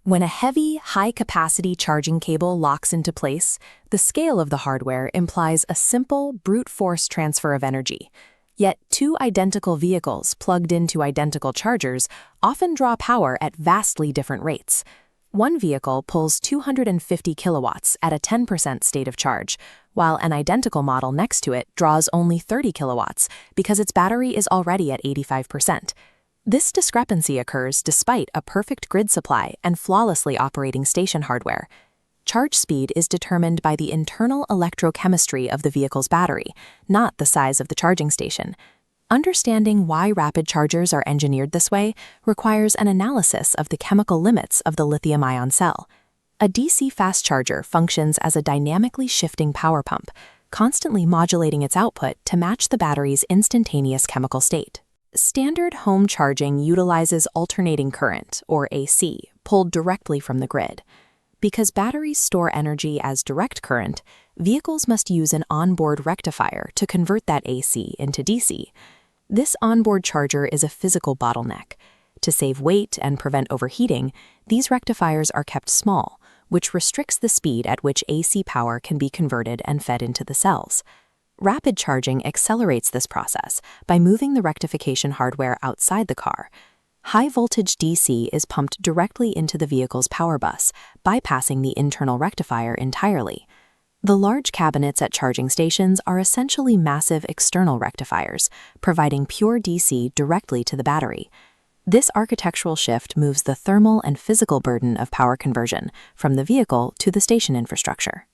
When a heavy, high-capacity charging cable locks into place, the scale of the hardware implies a simple, brute force transfer of energy. Yet two identical vehicles plugged into identical chargers often draw power at vastly different rates. One vehicle pulls 250 kilowatts at a 10% state of charge, while an identical model next to it draws only 30 kilowatts because its battery is already at 85%. This discrepancy occurs despite a perfect grid supply and flawlessly operating station hardware. Charge speed is determined by the internal electrochemistry of the vehicle's battery, not the size of the charging station. Understanding why rapid chargers are engineered this way requires an analysis of the chemical limits of the lithium-ion cell. A DC fast charger functions as a dynamically shifting power pump, constantly modulating its output to match the battery's instantaneous chemical state. Standard home charging utilizes alternating current, or AC, pulled directly from the grid. Because batteries store energy as direct current, vehicles must use an onboard rectifier to convert that AC into DC. This onboard charger is a physical bottleneck. To save weight and prevent overheating, these rectifiers are kept small, which restricts the speed at which AC power can be converted and fed into the cells. Rapid charging accelerates this process by moving the rectification hardware outside the car. High-voltage DC is pumped directly into the vehicle's power bus, bypassing the internal rectifier entirely. The large cabinets at charging stations are essentially massive external rectifiers, providing pure DC directly to the battery. This architectural shift moves the thermal and physical burden of power conversion from the vehicle to the station infrastructure.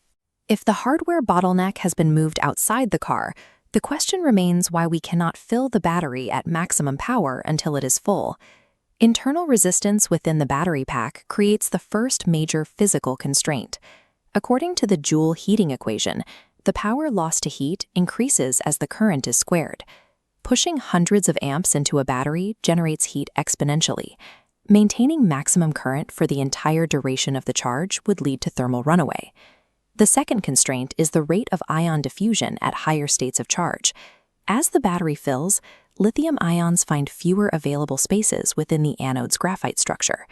If the hardware bottleneck has been moved outside the car, the question remains why we cannot fill the battery at maximum power until it is full. Internal resistance within the battery pack creates the first major physical constraint. According to the Joule heating equation, the power lost to heat increases as the current is squared. Pushing hundreds of amps into a battery generates heat exponentially. Maintaining maximum current for the entire duration of the charge would lead to thermal runaway. The second constraint is the rate of ion diffusion at higher states of charge. As the battery fills, lithium ions find fewer available spaces within the anode's graphite structure.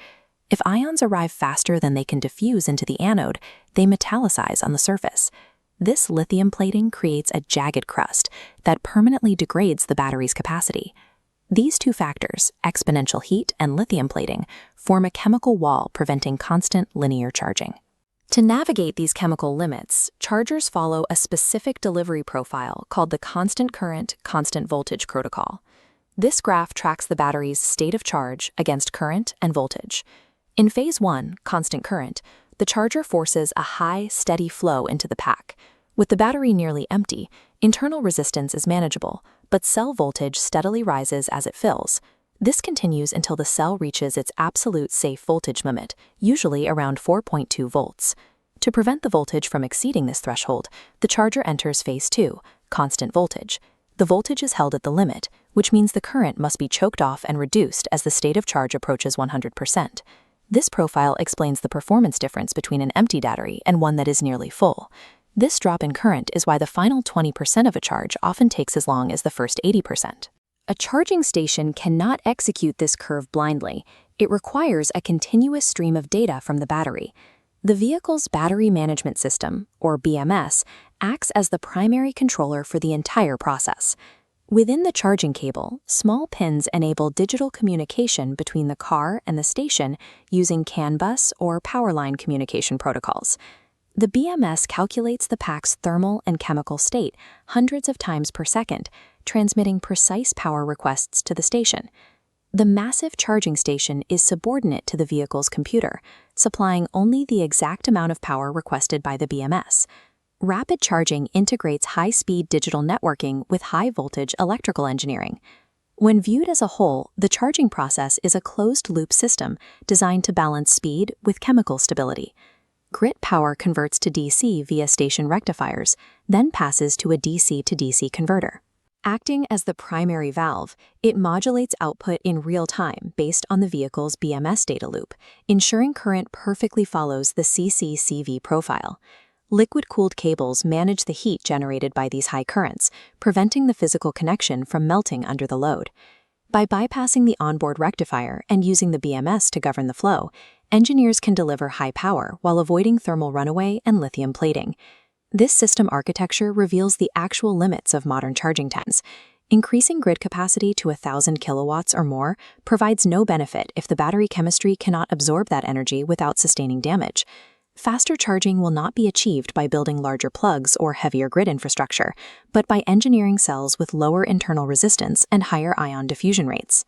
If ions arrive faster than they can diffuse into the anode, they metallicize on the surface. This lithium plating creates a jagged crust that permanently degrades the battery's capacity. These two factors, exponential heat and lithium plating, form a chemical wall preventing constant linear charging. To navigate these chemical limits, chargers follow a specific delivery profile called the constant current, constant voltage protocol. This graph tracks the battery's state of charge against current and voltage. In phase 1, constant current, the charger forces a high, steady flow into the pack. With the battery nearly empty, internal resistance is manageable, but cell voltage steadily rises as it fills. This continues until the cell reaches its absolute safe voltage limit, usually around 4.2 volts. To prevent the voltage from exceeding this threshold, the charger enters phase 2, constant voltage. The voltage is held at the limit, which means the current must be choked off and reduced as the state of charge approaches 100%. This profile explains the performance difference between an empty battery and one that is nearly full. This drop in current is why the final 20% of a charge often takes as long as the first 80%. A charging station cannot execute this curve blindly. It requires a continuous stream of data from the battery. The vehicle's battery management system, or BMS, acts as the primary controller for the entire process. Within the charging cable, small pins enable digital communication between the car and the station using CAN bus or power line communication protocols. The BMS calculates the pack's thermal and chemical state hundreds of times per second, transmitting precise power requests to the station. The massive charging station is subordinate to the vehicle's computer, supplying only the exact amount of power requested by the BMS. Rapid charging integrates high-speed digital networking with high-voltage electrical engineering. When viewed as a whole, the charging process is a closed-loop system designed to balance speed with chemical stability. Grid power converts to DC via station rectifiers, then passes to a DC to DC converter. Acting as the primary valve, it modulates output in real time based on the vehicle's BMS data loop, ensuring current perfectly follows the CC/CV profile. Liquid-cooled cables manage the heat generated by these high currents, preventing the physical connection from melting under the load. By bypassing the onboard rectifier and using the BMS to govern the flow, engineers can deliver high power while avoiding thermal runaway and lithium plating. This system architecture reveals the actual limits of modern charging times. Increasing grid capacity to 1,000 kilowatts or more provides no benefit if the battery chemistry cannot absorb that energy without sustaining damage. Faster charging will not be achieved by building larger plugs or heavier grid infrastructure, but by engineering cells with lower internal resistance and higher ion diffusion rates.